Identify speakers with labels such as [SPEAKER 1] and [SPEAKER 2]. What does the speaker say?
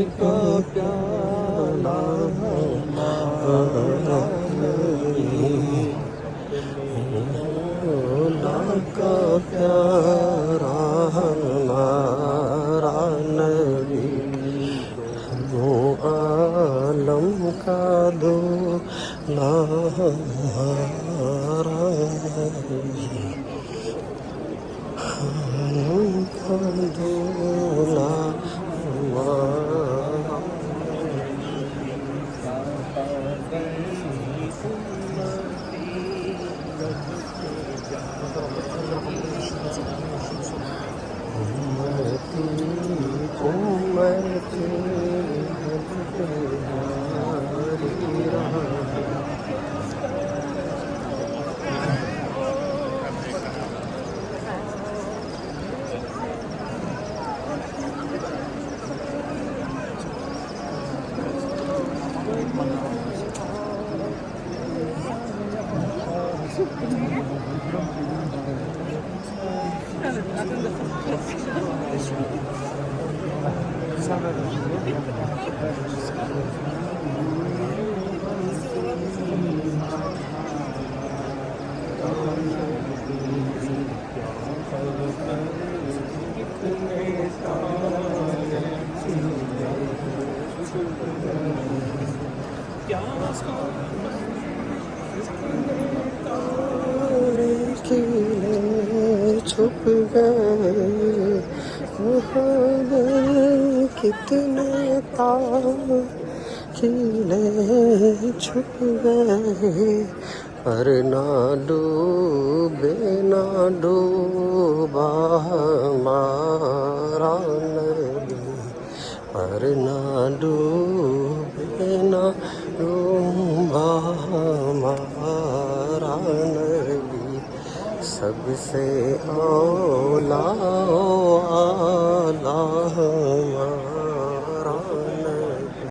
[SPEAKER 1] का प्याला मौला का प्यारा हमारा नबी दो आलम का दूल्हा हमारा नबी का दूल्हा हमारा उम्मती छुप गए कितने ताकीले छुप गए पर ना डूबे ना डूबा हमारा नबी पर ना डूबे ना डूबा हमारा नबी सबसे औला